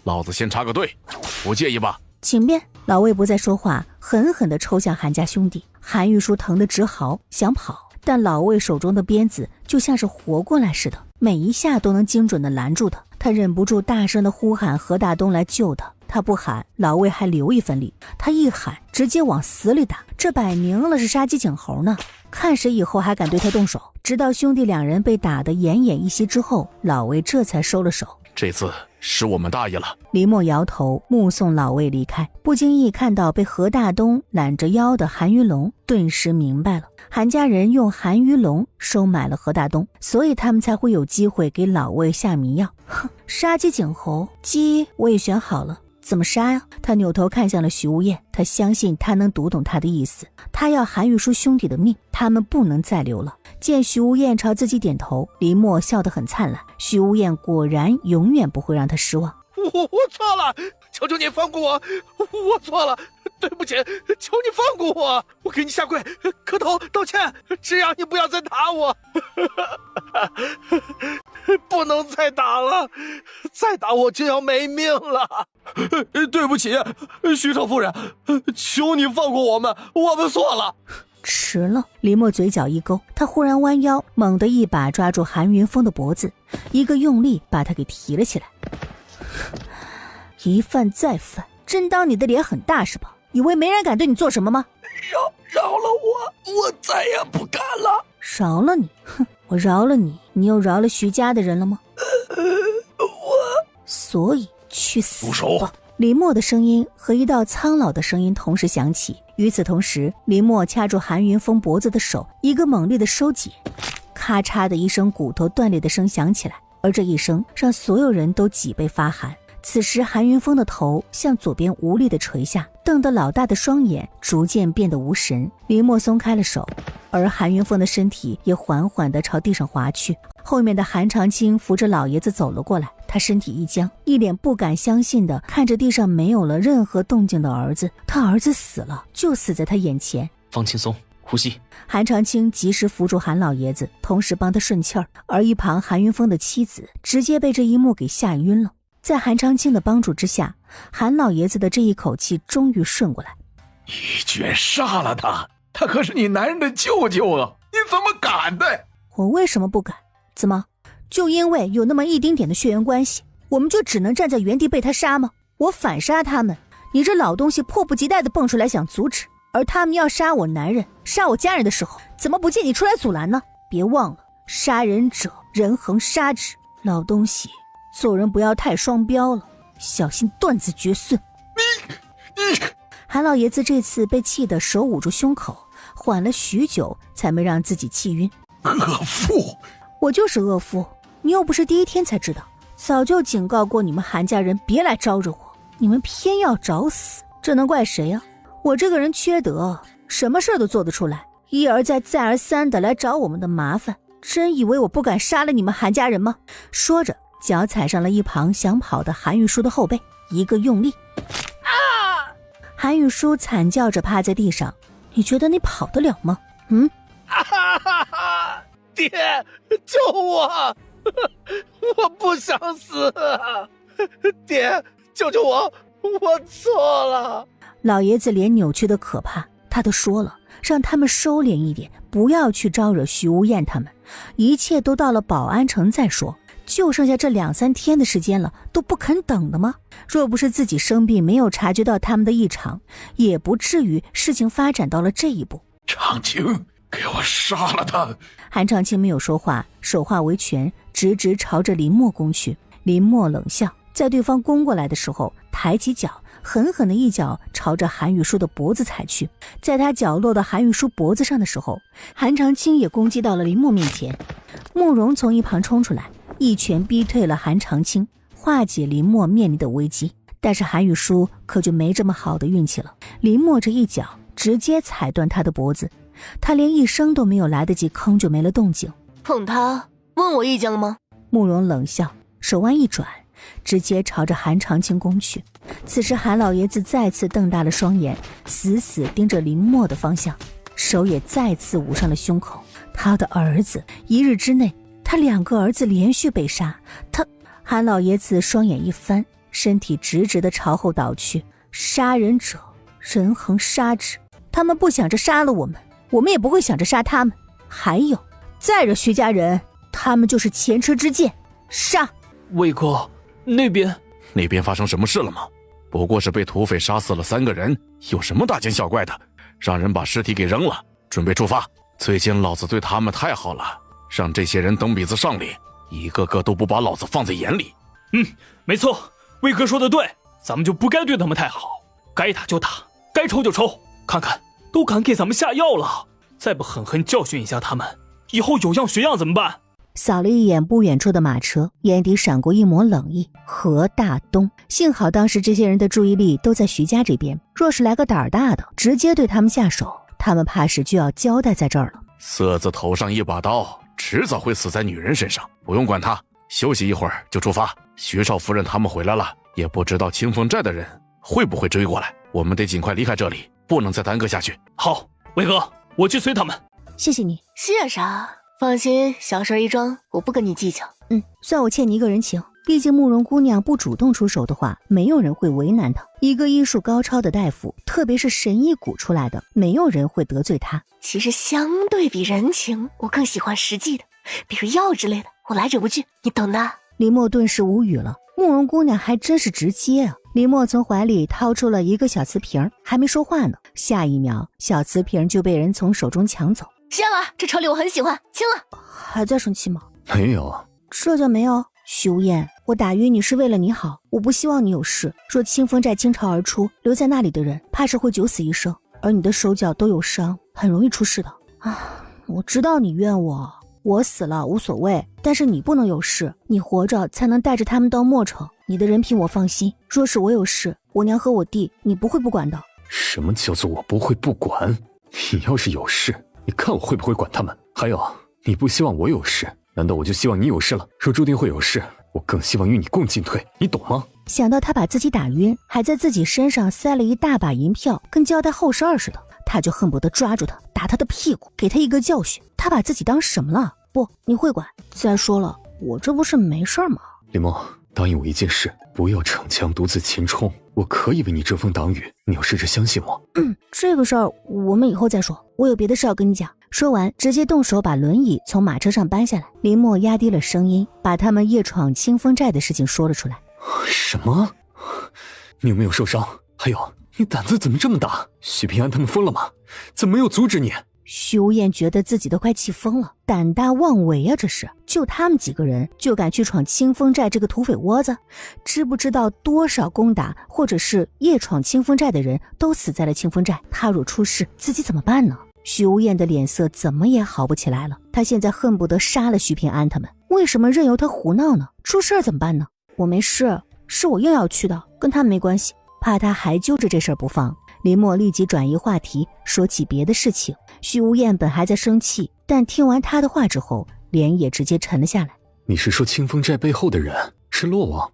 老子先插个队，不介意吧？请便。老魏不再说话，狠狠地抽向韩家兄弟。韩玉书疼得直嚎，想跑，但老魏手中的鞭子就像是活过来似的，每一下都能精准地拦住他。他忍不住大声地呼喊何大东来救他，他不喊，老魏还留一分力，他一喊直接往死里打，这摆明了是杀鸡儆猴呢，看谁以后还敢对他动手。直到兄弟两人被打得奄奄一息之后，老魏这才收了手。这次是我们大意了。林默摇头，目送老魏离开，不经意看到被何大东揽着腰的韩云龙，顿时明白了，韩家人用韩云龙收买了何大东，所以他们才会有机会给老魏下迷药。哼，杀鸡儆猴，鸡我也选好了，怎么杀呀？他扭头看向了徐无艳，他相信他能读懂他的意思，他要韩玉书兄弟的命，他们不能再留了。见徐无艳朝自己点头，林默笑得很灿烂。徐无艳果然永远不会让他失望。我错了，求求你放过我，我错了，对不起，求你放过我，我给你下跪磕头道歉，只要你不要再打我。不能再打了，再打我就要没命了。对不起，徐少夫人，求你放过我们错了。迟了，林默嘴角一勾，他忽然弯腰，猛地一把抓住韩云峰的脖子，一个用力把他给提了起来。一犯再犯，真当你的脸很大是吧？以为没人敢对你做什么吗？饶了我再也不敢了。饶了你？哼，我饶了你，你又饶了徐家的人了吗？所以去死吧！林默的声音和一道苍老的声音同时响起。与此同时，林默掐住韩云峰脖子的手一个猛烈的收紧，咔嚓的一声骨头断裂的声响起来，而这一声让所有人都脊背发寒。此时韩云峰的头向左边无力地垂下，瞪得老大的双眼逐渐变得无神。林默松开了手，而韩云峰的身体也缓缓地朝地上滑去。后面的韩长青扶着老爷子走了过来，他身体一僵，一脸不敢相信地看着地上没有了任何动静的儿子。他儿子死了，就死在他眼前。放轻松，呼吸。韩长青及时扶住韩老爷子，同时帮他顺气儿，而一旁韩云峰的妻子直接被这一幕给吓晕了。在韩长青的帮助之下，韩老爷子的这一口气终于顺过来。一拳杀了他，他可是你男人的舅舅啊，你怎么敢的？我为什么不敢？怎么就因为有那么一丁点的血缘关系，我们就只能站在原地被他杀吗？我反杀他们，你这老东西迫不及待地蹦出来想阻止，而他们要杀我男人杀我家人的时候，怎么不见你出来阻拦呢？别忘了，杀人者人恒杀之，老东西做人不要太双标了，小心断子绝孙。韩老爷子这次被气得手捂住胸口，缓了许久才没让自己气晕。恶妇！我就是恶妇，你又不是第一天才知道，早就警告过你们韩家人别来招惹我，你们偏要找死，这能怪谁啊？我这个人缺德，什么事都做得出来，一而再再而三的来找我们的麻烦，真以为我不敢杀了你们韩家人吗？说着脚踩上了一旁想跑的韩玉书的后背，一个用力，韩玉书惨叫着趴在地上，你觉得你跑得了吗？爹，救我！我不想死啊！爹，救救我！我错了。老爷子脸扭曲的可怕，他都说了，让他们收敛一点，不要去招惹徐无艳他们，一切都到了保安城再说。就剩下这2-3天的时间了，都不肯等的吗？若不是自己生病没有察觉到他们的异常，也不至于事情发展到了这一步。长青，给我杀了他！韩长青没有说话，手化为拳，直直朝着林默攻去。林默冷笑，在对方攻过来的时候，抬起脚，狠狠的一脚朝着韩雨舒的脖子踩去。在他脚落到韩雨舒脖子上的时候，韩长青也攻击到了林默面前。慕容从一旁冲出来，一拳逼退了韩长青，化解林默面临的危机。但是韩雨舒可就没这么好的运气了，林默这一脚直接踩断他的脖子，他连一声都没有来得及吭就没了动静。碰他，问我意见了吗？慕容冷笑，手腕一转，直接朝着韩长青攻去。此时韩老爷子再次瞪大了双眼，死死盯着林默的方向，手也再次捂上了胸口。他的儿子，1日之内他2个儿子连续被杀，韩老爷子双眼一翻，身体直直的朝后倒去。杀人者人恒杀之，他们不想着杀了我们，我们也不会想着杀他们。还有，再惹徐家人，他们就是前车之鉴，杀！魏哥，那边发生什么事了吗？不过是被土匪杀死了3个人，有什么大惊小怪的？让人把尸体给扔了，准备出发。最近老子对他们太好了，让这些人蹬鼻子上脸，一个个都不把老子放在眼里。没错，魏哥说的对，咱们就不该对他们太好，该打就打，该抽就抽。看看，都敢给咱们下药了，再不狠狠教训一下他们，以后有样学样怎么办？扫了一眼不远处的马车，眼底闪过一抹冷意。何大东，幸好当时这些人的注意力都在徐家这边，若是来个胆儿大的，直接对他们下手，他们怕是就要交代在这儿了。色子头上一把刀，迟早会死在女人身上，不用管他，休息一会儿就出发。徐少夫人他们回来了，也不知道清风寨的人会不会追过来，我们得尽快离开这里，不能再耽搁下去。好，魏哥，我去随他们。谢谢你。谢啥？放心，小事一桩，我不跟你计较。算我欠你一个人情。毕竟慕容姑娘不主动出手的话，没有人会为难她。一个医术高超的大夫，特别是神医谷出来的，没有人会得罪她。其实相对比人情，我更喜欢实际的，比如药之类的，我来者不拒，你等的。林默顿时无语了，慕容姑娘还真是直接啊。林默从怀里掏出了一个小瓷瓶，还没说话呢，下一秒小瓷瓶就被人从手中抢走。谢了，这丑礼我很喜欢，亲了。还在生气吗？没有。这叫没有？徐无艳，我打晕你是为了你好，我不希望你有事。若清风寨倾巢而出，留在那里的人怕是会九死一生，而你的手脚都有伤，很容易出事的。我知道你怨我，我死了无所谓，但是你不能有事，你活着才能带着他们到墨城。你的人品我放心，若是我有事，我娘和我弟你不会不管的。什么叫做我不会不管？你要是有事，你看我会不会管他们？还有，你不希望我有事，难道我就希望你有事了？若注定会有事，我更希望与你共进退，你懂吗？想到他把自己打晕，还在自己身上塞了一大把银票，跟交代后事似的，他就恨不得抓住他，打他的屁股，给他一个教训。他把自己当什么了？不，你会管。再说了，我这不是没事吗？林默，答应我一件事，不要逞强独自前冲，我可以为你遮风挡雨，你要试着相信我。这个事儿我们以后再说，我有别的事要跟你讲。说完，直接动手把轮椅从马车上搬下来。林默压低了声音，把他们夜闯清风寨的事情说了出来。什么？你有没有受伤？还有，你胆子怎么这么大？许平安他们疯了吗？怎么没有阻止你？徐无艳觉得自己都快气疯了，胆大妄为啊！这是就他们几个人就敢去闯清风寨这个土匪窝子，知不知道多少攻打或者是夜闯清风寨的人都死在了清风寨？他若出事，自己怎么办呢？徐无艳的脸色怎么也好不起来了，他现在恨不得杀了徐平安他们，为什么任由他胡闹呢？出事怎么办呢？我没事，是我硬要去的，跟他们没关系。怕他还揪着这事儿不放，林默立即转移话题，说起别的事情。徐无艳本还在生气，但听完他的话之后，脸也直接沉了下来。你是说清风寨背后的人是洛王？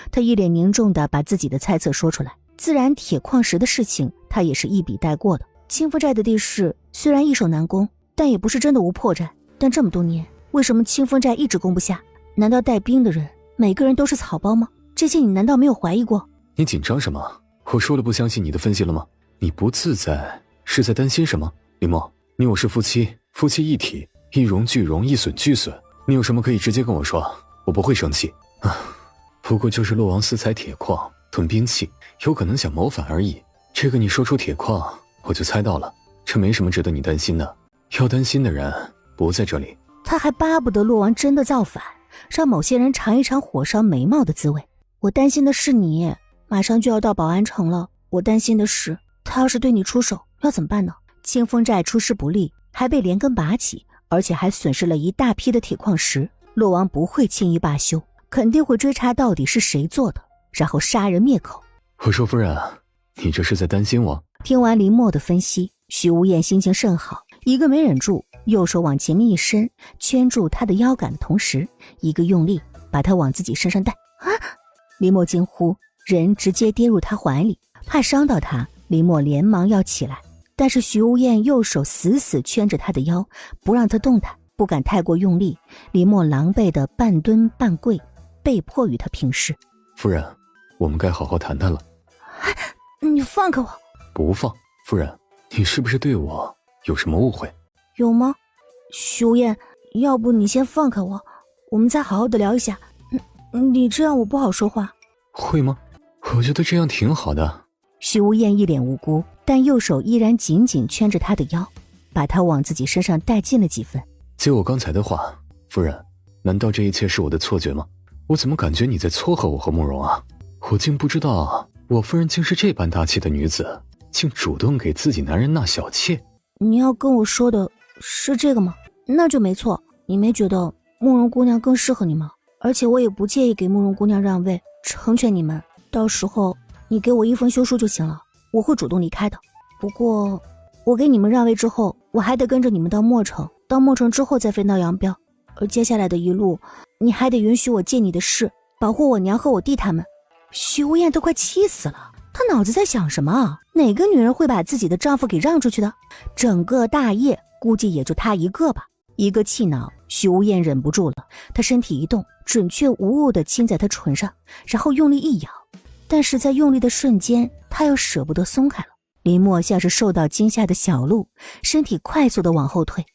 他一脸凝重地把自己的猜测说出来。自然铁矿石的事情他也是一笔带过的，清风寨的地势虽然易守难攻，但也不是真的无破绽。但这么多年，为什么清风寨一直攻不下？难道带兵的人每个人都是草包吗？这些你难道没有怀疑过？你紧张什么？我说了不相信你的分析了吗？你不自在是在担心什么？林墨，你我是夫妻，夫妻一体，一荣俱荣，一损俱损。你有什么可以直接跟我说，我不会生气啊。不过就是洛王私采铁矿囤兵器，有可能想谋反而已。这个你说出铁矿，我就猜到了，这没什么值得你担心的。要担心的人不在这里。他还巴不得洛王真的造反，让某些人尝一尝火烧眉毛的滋味。我担心的是你，马上就要到保安城了。我担心的是，他要是对你出手，要怎么办呢？清风寨出师不利，还被连根拔起，而且还损失了一大批的铁矿石。洛王不会轻易罢休，肯定会追查到底是谁做的，然后杀人灭口。我说夫人，你这是在担心我？听完林墨的分析，徐无艳心情甚好，一个没忍住，右手往前面一伸，圈住他的腰杆的同时，一个用力把他往自己身上带。啊！林墨惊呼，人直接跌入他怀里，怕伤到他，林墨连忙要起来，但是徐无艳右手死死圈着他的腰，不让他动弹，不敢太过用力。林墨狼狈的半蹲半跪，被迫与他平视。夫人，我们该好好谈谈了。你放开我！不放。夫人，你是不是对我有什么误会？有吗？徐无艳，要不你先放开我，我们再好好的聊一下。你这样我不好说话。会吗？我觉得这样挺好的。徐无艳一脸无辜，但右手依然紧紧圈着他的腰，把他往自己身上带近了几分。接我刚才的话，夫人，难道这一切是我的错觉吗？我怎么感觉你在撮合我和慕容啊？我竟不知道我夫人竟是这般大气的女子，竟主动给自己男人纳小妾。你要跟我说的是这个吗？那就没错。你没觉得慕容姑娘更适合你吗？而且我也不介意给慕容姑娘让位，成全你们。到时候你给我一封休书就行了，我会主动离开的。不过我给你们让位之后，我还得跟着你们到墨城，到墨城之后再飞到扬标，而接下来的一路你还得允许我见你的事，保护我娘和我弟他们。徐无艳都快气死了，她脑子在想什么啊？哪个女人会把自己的丈夫给让出去的？整个大业估计也就她一个吧。一个气恼，徐无艳忍不住了，她身体一动，准确无误地亲在他唇上，然后用力一咬，但是在用力的瞬间，她又舍不得松开了。林墨像是受到惊吓的小鹿，身体快速地往后退，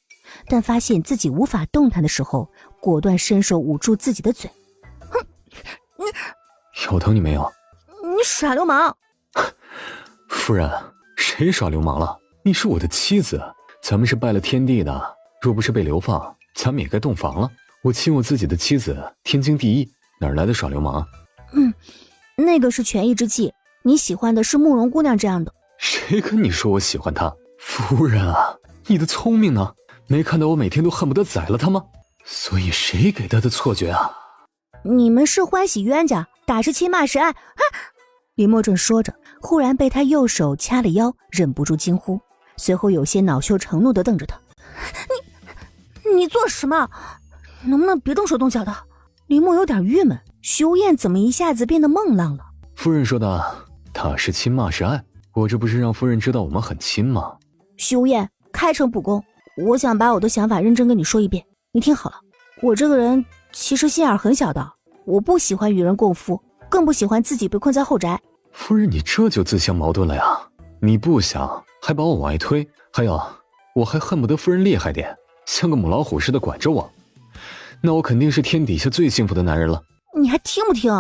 但发现自己无法动弹的时候，果断伸手捂住自己的嘴。哼，咬疼你没有？你耍流氓！夫人，谁耍流氓了？你是我的妻子，咱们是拜了天地的，若不是被流放，咱们也该洞房了。我亲我自己的妻子，天经地义，哪来的耍流氓啊？那个是权宜之计，你喜欢的是慕容姑娘这样的。谁跟你说我喜欢她？夫人啊，你的聪明呢？没看到我每天都恨不得宰了她吗？所以谁给她的错觉啊？你们是欢喜冤家，打是亲骂是爱啊！林墨正说着，忽然被他右手掐了腰，忍不住惊呼，随后有些恼羞成怒地瞪着他。你做什么？能不能别动手动脚的？林墨有点郁闷，徐无艳怎么一下子变得梦浪了？夫人说的打是亲骂是爱，我这不是让夫人知道我们很亲吗？徐无艳，开诚布公，我想把我的想法认真跟你说一遍，你听好了。我这个人其实心眼很小的，我不喜欢与人共夫，更不喜欢自己被困在后宅。夫人，你这就自相矛盾了呀！你不想，还把我往外推，还有，我还恨不得夫人厉害点，像个母老虎似的管着我。那我肯定是天底下最幸福的男人了。你还听不听？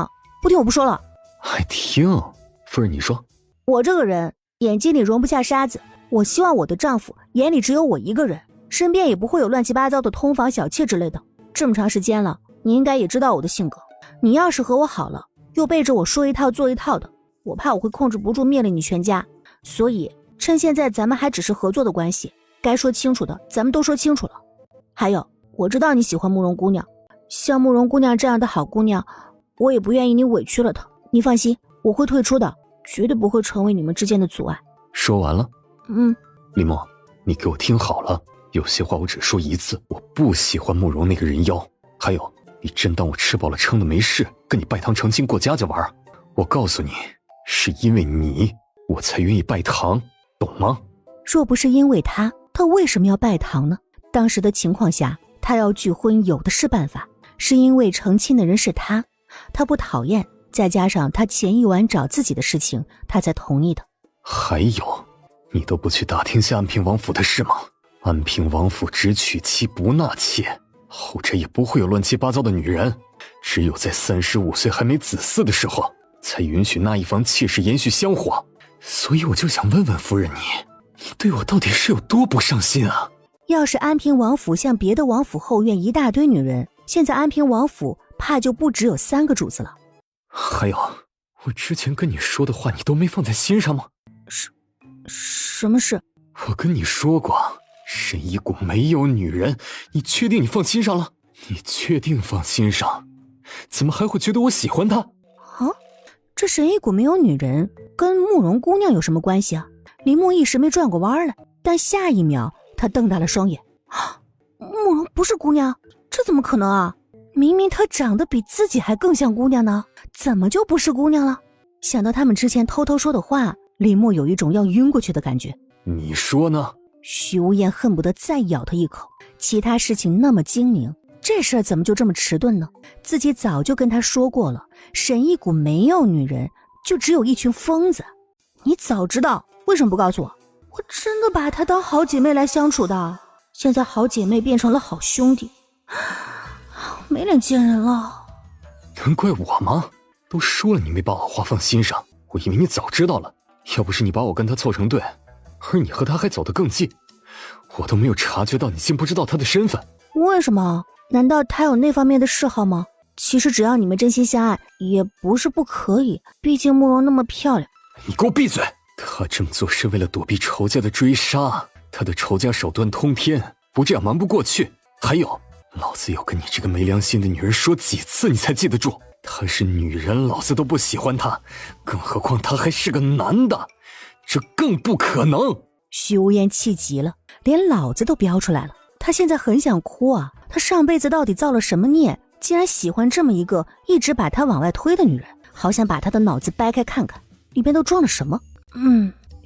不听我不说了。还听？夫人你说。我这个人眼睛里容不下沙子，我希望我的丈夫眼里只有我一个人，身边也不会有乱七八糟的通房小妾之类的。这么长时间了，你应该也知道我的性格，你要是和我好了，又背着我说一套做一套的，我怕我会控制不住灭了你全家。所以趁现在咱们还只是合作的关系，该说清楚的咱们都说清楚了。还有，我知道你喜欢慕容姑娘，像慕容姑娘这样的好姑娘，我也不愿意你委屈了她。你放心，我会退出的，绝对不会成为你们之间的阻碍。说完了？林墨，你给我听好了，有些话我只说一次，我不喜欢慕容那个人妖。还有，你真当我吃饱了撑的没事，跟你拜堂成亲过家家玩？我告诉你，是因为你，我才愿意拜堂，懂吗？若不是因为他为什么要拜堂呢？当时的情况下，他要拒婚有的是办法，是因为成亲的人是他不讨厌，再加上他前一晚找自己的事情，他才同意的。还有，你都不去打听下安平王府的事吗？安平王府只娶妻不纳妾，后者也不会有乱七八糟的女人，只有在35岁还没子嗣的时候，才允许那一房妾室延续香火。所以我就想问问夫人你对我到底是有多不上心啊？要是安平王府像别的王府后院一大堆女人，现在安平王府怕就不只有3个主子了。还有，我之前跟你说的话你都没放在心上吗？什么事？我跟你说过，沈一谷没有女人，你确定你放心上了？你确定放心上？怎么还会觉得我喜欢他？啊，这沈一谷没有女人，跟慕容姑娘有什么关系啊？林默一时没转过弯来，但下一秒他瞪大了双眼。慕容不是姑娘，这怎么可能啊？明明她长得比自己还更像姑娘呢，怎么就不是姑娘了？想到他们之前偷偷说的话，林默有一种要晕过去的感觉。你说呢？许无言恨不得再咬他一口，其他事情那么精明，这事儿怎么就这么迟钝呢？自己早就跟他说过了，沈一谷没有女人，就只有一群疯子。你早知道为什么不告诉我？我真的把她当好姐妹来相处的，现在好姐妹变成了好兄弟，没脸见人了。能怪我吗？都说了你没把我话放心上，我以为你早知道了。要不是你把我跟他凑成对，而你和他还走得更近，我都没有察觉到你竟不知道他的身份。为什么？难道他有那方面的嗜好吗？其实只要你们真心相爱，也不是不可以，毕竟慕容那么漂亮。你给我闭嘴！他这么做是为了躲避仇家的追杀，他的仇家手段通天，不这样瞒不过去。还有，老子要跟你这个没良心的女人说几次你才记得住？她是女人，老子都不喜欢她，更何况她还是个男的，这更不可能。许无言气急了，连老子都飙出来了。他现在很想哭啊，他上辈子到底造了什么孽，竟然喜欢这么一个一直把他往外推的女人，好想把他的脑子掰开看看，里面都装了什么。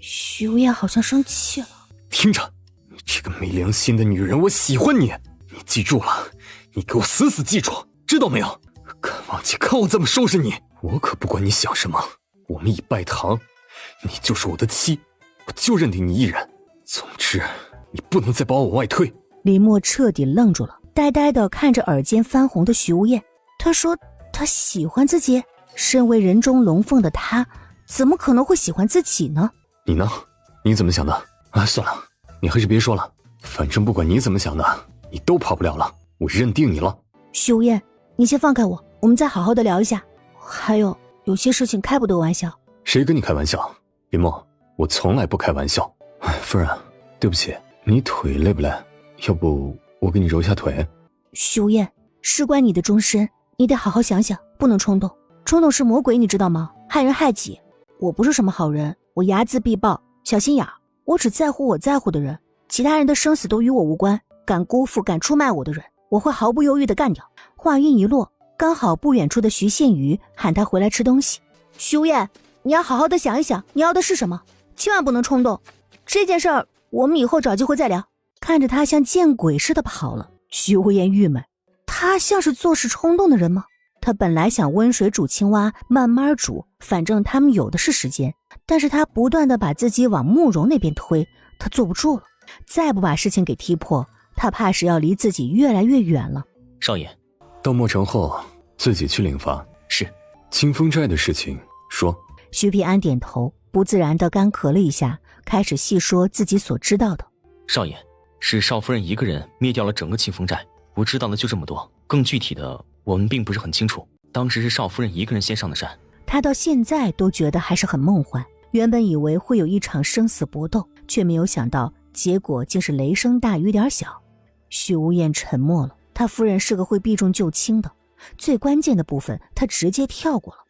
许无言好像生气了。听着，你这个没良心的女人，我喜欢你，你记住了，你给我死死记住，知道没有？敢忘记看我怎么收拾你！我可不管你想什么，我们已拜堂，你就是我的妻，我就认定你一人。总之，你不能再把我往外推。林默彻底愣住了，呆呆地看着耳间翻红的徐无厌。他说他喜欢自己？身为人中龙凤的他，怎么可能会喜欢自己呢？你呢？你怎么想的？算了，你还是别说了，反正不管你怎么想的，你都跑不了了，我认定你了。徐无厌，你先放开我们再好好的聊一下。还有些事情开不得玩笑。谁跟你开玩笑？林默，我从来不开玩笑。夫人，对不起，你腿累不累？要不我给你揉一下腿。徐无厌，事关你的终身，你得好好想想，不能冲动。冲动是魔鬼，你知道吗？害人害己。我不是什么好人，我睚眦必报，小心眼儿。我只在乎我在乎的人，其他人的生死都与我无关。敢辜负、敢出卖我的人，我会毫不犹豫地干掉。话音一落，刚好不远处的徐宪宇喊他回来吃东西。徐无厌，你要好好的想一想，你要的是什么，千万不能冲动。这件事儿我们以后找机会再聊。看着他像见鬼似的跑了，徐无言郁闷，他像是做事冲动的人吗？他本来想温水煮青蛙，慢慢煮，反正他们有的是时间，但是他不断的把自己往慕容那边推，他坐不住了，再不把事情给踢破，他怕是要离自己越来越远了。少爷，到墨城后自己去领罚。是。清风寨的事情说。徐平安点头，不自然地干咳了一下，开始细说自己所知道的。少爷，是少夫人一个人灭掉了整个清风寨，我知道的就这么多，更具体的我们并不是很清楚。当时是少夫人一个人先上的山。他到现在都觉得还是很梦幻，原本以为会有一场生死搏斗，却没有想到结果竟是雷声大雨点小。许无厌沉默了，他夫人是个会避重就轻的，最关键的部分他直接跳过了。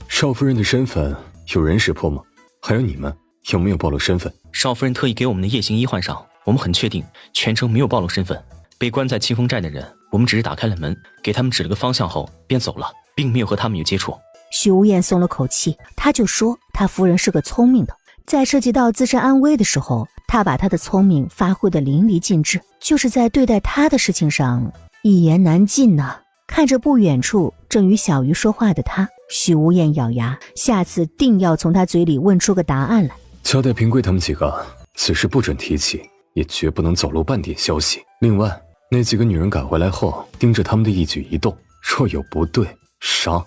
少夫人的身份有人识破吗？还有你们有没有暴露身份？少夫人特意给我们的夜行衣换上，我们很确定全程没有暴露身份。被关在清风寨的人，我们只是打开了门，给他们指了个方向后便走了，并没有和他们有接触。许无厌松了口气，他就说他夫人是个聪明的，在涉及到自身安危的时候，他把他的聪明发挥得淋漓尽致，就是在对待他的事情上一言难尽呢。看着不远处正与小鱼说话的他，许无厌咬牙，下次定要从他嘴里问出个答案来。交代平贵他们几个，此事不准提起，也绝不能走漏半点消息。另外，那几个女人赶回来后，盯着他们的一举一动，若有不对，杀。